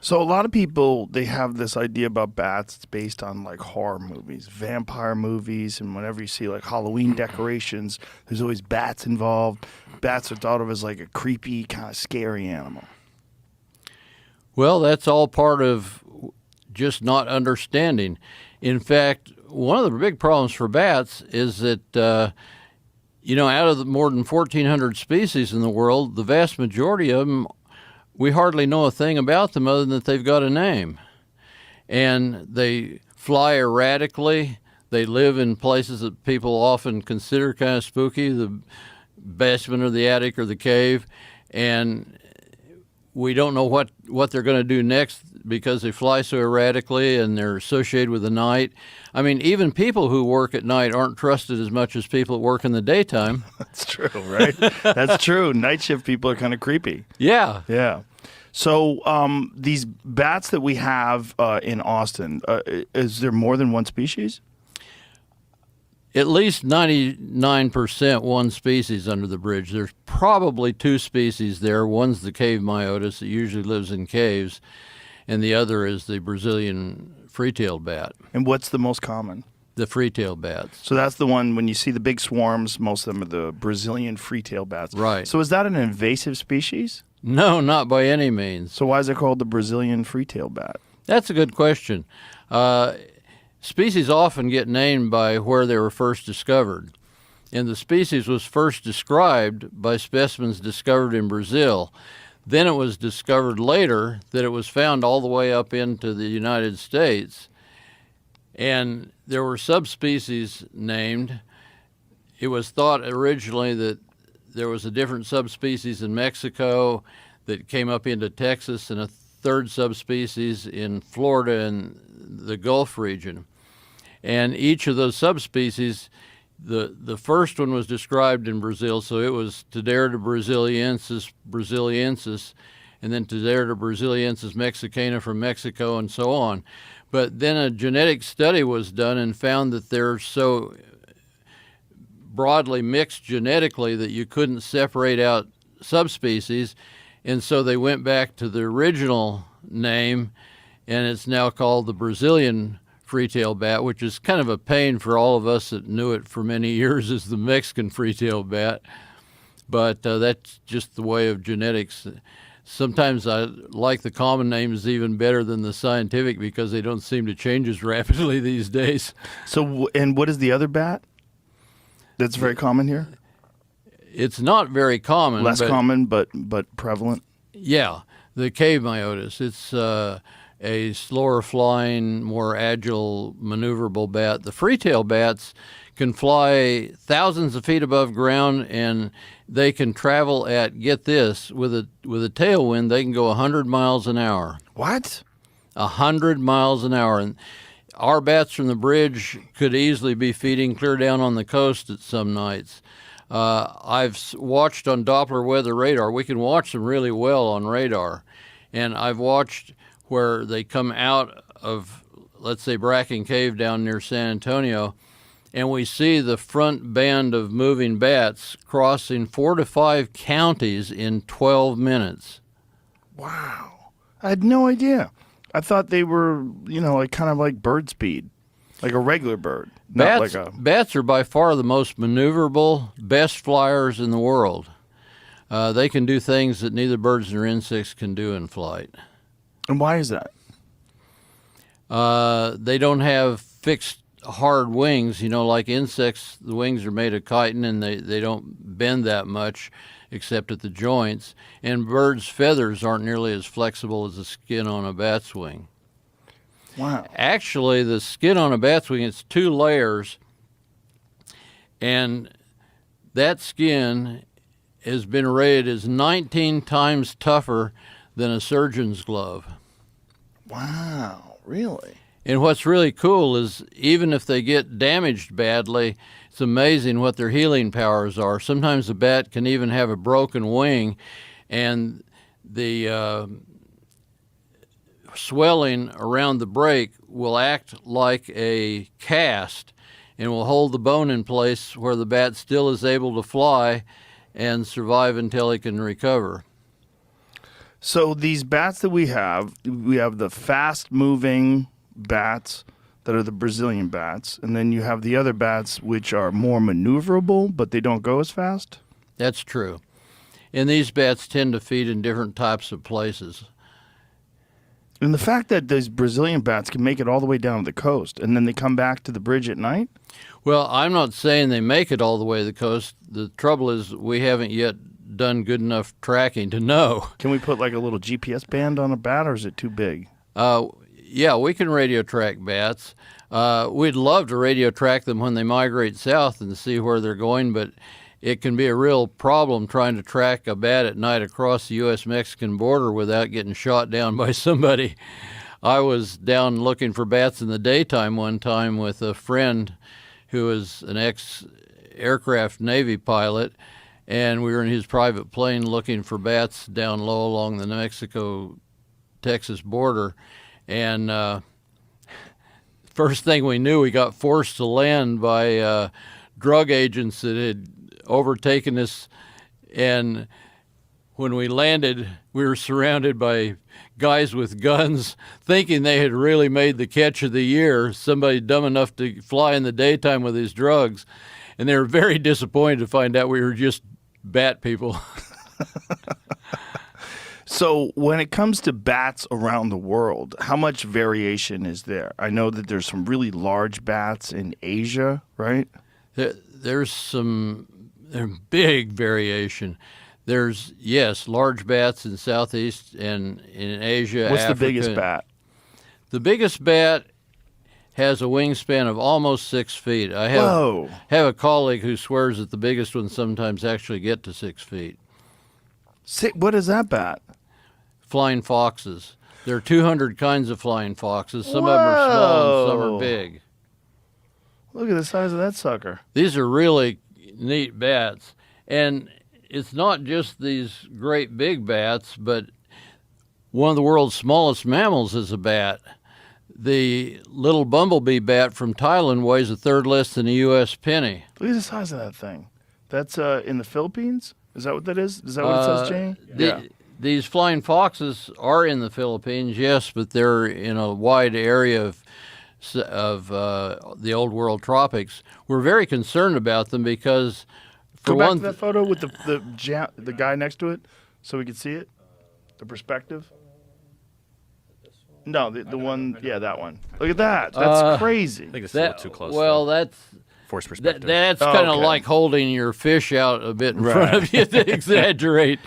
So a lot of people, they have this idea about bats. It's based on like horror movies, vampire movies, and whenever you see like Halloween decorations, there's always bats involved. Bats are thought of as like a creepy, kind of scary animal. Well, that's all part of just not understanding. In fact, one of the big problems for bats is that, out of the more than 1,400 species in the world, the vast majority of them, we hardly know a thing about them other than that they've got a name. And they fly erratically. They live in places that people often consider kind of spooky, the basement or the attic or the cave. And we don't know what they're going to do next because they fly so erratically and they're associated with the night. I mean, even people who work at night aren't trusted as much as people that work in the daytime. That's true, right? That's true. Night shift people are kind of creepy. Yeah. Yeah. So these bats that we have in Austin, is there more than one species? At least 99% one species under the bridge. There's probably two species there. One's the cave myotis that usually lives in caves, and the other is the Brazilian free-tailed bat. And what's the most common? The free-tailed bats. So that's the one, when you see the big swarms, most of them are the Brazilian free-tailed bats. Right. So is that an invasive species? No, not by any means. So why is it called the Brazilian free-tailed bat? That's a good question. Species often get named by where they were first discovered. And the species was first described by specimens discovered in Brazil. Then it was discovered later that it was found all the way up into the United States. And there were subspecies named. It was thought originally that there was a different subspecies in Mexico that came up into Texas and a third subspecies in Florida and the Gulf region. And each of those subspecies, the first one was described in Brazil, so it was Tadera brasiliensis, and then Tadera brasiliensis mexicana from Mexico, and so on. But then a genetic study was done and found that they're so broadly mixed genetically that you couldn't separate out subspecies, and so they went back to the original name, and it's now called the Brazilian free-tailed bat, which is kind of a pain for all of us that knew it for many years as the Mexican free-tailed bat. But that's just the way of genetics. Sometimes I like the common names even better than the scientific because they don't seem to change as rapidly these days. So, and what is the other bat that's very common here? It's not very common. Less common, but prevalent? Yeah, the cave myotis. It's a slower flying, more agile, maneuverable bat. The free-tailed bats can fly thousands of feet above ground, and they can travel at, get this, with a tailwind, they can go 100 miles an hour. What? 100 miles an hour. And our bats from the bridge could easily be feeding clear down on the coast at some nights. I've watched on Doppler weather radar. We can watch them really well on radar. And I've watched where they come out of, let's say, Bracken Cave down near San Antonio, and we see the front band of moving bats crossing 4 to 5 counties in 12 minutes. Wow. I had no idea. I thought they were, like kind of like bird speed, like a regular bird. Bats are by far the most maneuverable, best flyers in the world. They can do things that neither birds nor insects can do in flight. And why is that? They don't have fixed hard wings. Like insects, the wings are made of chitin and they don't bend that much except at the joints. And birds' feathers aren't nearly as flexible as the skin on a bat's wing. Wow. Actually, the skin on a bat's wing, it's 2 layers, and that skin has been rated as 19 times tougher than a surgeon's glove. Wow, really? And what's really cool is even if they get damaged badly, it's amazing what their healing powers are. Sometimes the bat can even have a broken wing, and the swelling around the break will act like a cast and will hold the bone in place where the bat still is able to fly and survive until he can recover. So these bats that we have the fast-moving bats that are the Brazilian bats, and then you have the other bats which are more maneuverable, but they don't go as fast? That's true. And these bats tend to feed in different types of places. And the fact that these Brazilian bats can make it all the way down to the coast, and then they come back to the bridge at night? Well, I'm not saying they make it all the way to the coast. The trouble is we haven't yet done good enough tracking to know. Can we put like a little GPS band on a bat, or is it too big? Yeah, we can radio track bats. We'd love to radio track them when they migrate south and see where they're going, but it can be a real problem trying to track a bat at night across the U.S.-Mexican border without getting shot down by somebody. I was down looking for bats in the daytime one time with a friend who was an ex-aircraft Navy pilot, and we were in his private plane looking for bats down low along the New Mexico-Texas border. And first thing we knew, we got forced to land by drug agents that had overtaken us. And when we landed, we were surrounded by guys with guns thinking they had really made the catch of the year, somebody dumb enough to fly in the daytime with his drugs. And they were very disappointed to find out we were just bat people. So when it comes to bats around the world, how much variation is there? I know that there's some really large bats in Asia, right? There's big variation. There's, yes, large bats in Southeast and in Asia, What's Africa. the biggest bat? The biggest bat has a wingspan of almost 6 feet. I Whoa. have a colleague who swears that the biggest ones sometimes actually get to 6 feet. What is that bat? Flying foxes. There are 200 kinds of flying foxes. Some of them are small and some are big. Look at the size of that sucker. These are really neat bats. And it's not just these great big bats, but one of the world's smallest mammals is a bat. The little bumblebee bat from Thailand weighs a third less than a U.S. penny. Look at the size of that thing. That's in the Philippines? Is that what that is? Is that what it says, Jane? These flying foxes are in the Philippines, yes, but they're in a wide area of the old world tropics. We're very concerned about them because, for Go back one, to that photo with the guy next to it, so we can see it, the perspective. No, the one, yeah, that one. Look at that. That's crazy. I think it's a little too close. Well, that's forced perspective. that's kind of okay. like holding your fish out a bit in front of you to exaggerate.